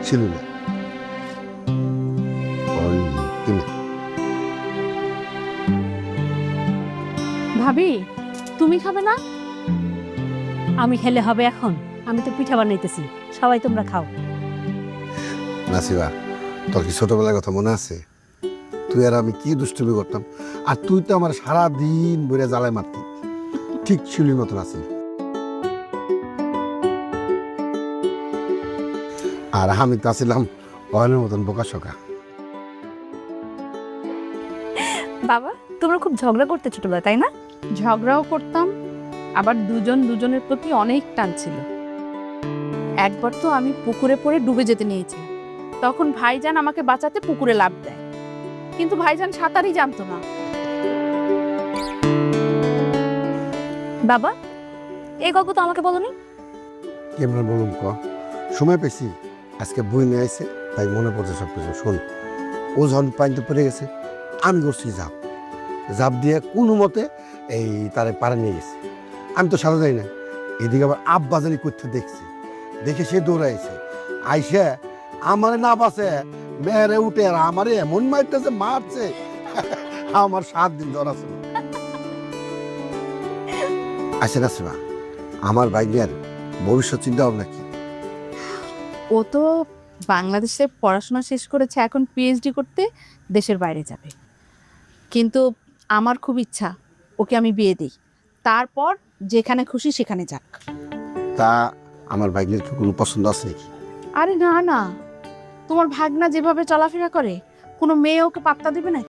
ছিল না ওই তুমি ভাবি তুমি খাবে না? আমি খেলে হবে এখন? আমি তো পিঠা বানাইতেছি, সবাই তোমরা খাও। নাসিবা, তোর কি ছোটবেলার কথা মনে আছে? তুই আর আমি কি দুষ্টুমি করতাম, আর তুই তো আমার সারা দিন বইরা জ্বালায় মারতি, ঠিক শিলির মতন আছিস। আর আমি তো আছিলাম অয়নের মতন বোকা শোকা। বাবা, তোমরা খুব ঝগড়া করতে ছোটবেলায়, তাই না? ঝগড়াও করতাম, আবার দুজন দুজনের প্রতি অনেক টান ছিল। একবার তো আমি পুকুরে পড়ে ডুবে যেতে নিয়েছি, তখন ভাইজান আমাকে বাঁচাতে পুকুরে লাফ দেয়, কিন্তু ভাইজান সাঁতারই জানতো না। বাবা, এই গল্প তো আমাকে বলোনি। কেমন বলুন ক, সময় পেয়েছি, আজকে বই নিয়ে আসছে, তাই মনে পড়ছে সব কিছু। শোন, ও যখন পানিতে পড়ে গেছে, আমি করছি ঝাঁপ, ঝাঁপ দিয়ে কোনো মতে এই তারে পাড়ে নিয়ে গেছি। আমি তো সারা যাই না, এদিকে আবার আব্বাজানি করতে দেখছি, দেখে সে দৌড়াইছে, আইসে আমারে না বাসে মেরে উঠে আর আমারে এমন মারতেছে, মারছে আমার 7 দিন জ্বর আছে। আসে না সেবা, আমার ভাগ্যের ভবিষ্যৎ চিন্তা ভাবনা কি? ও তো বাংলাদেশে পড়াশোনা শেষ করেছে, এখন পিএইচডি করতে দেশের বাইরে যাবে। কিন্তু আমার খুব ইচ্ছা ওকে আমি বিয়ে দিই, তারপর যেখানে খুশি সেখানে যাক। তা আমার ভাগ্যের কি কোনো পছন্দ আছে নাকি? আরে না না, তোমার ভাগনা যেভাবে চলাফেরা করে, কোনো মেয়ে ওকে পাত্তা দেবে না?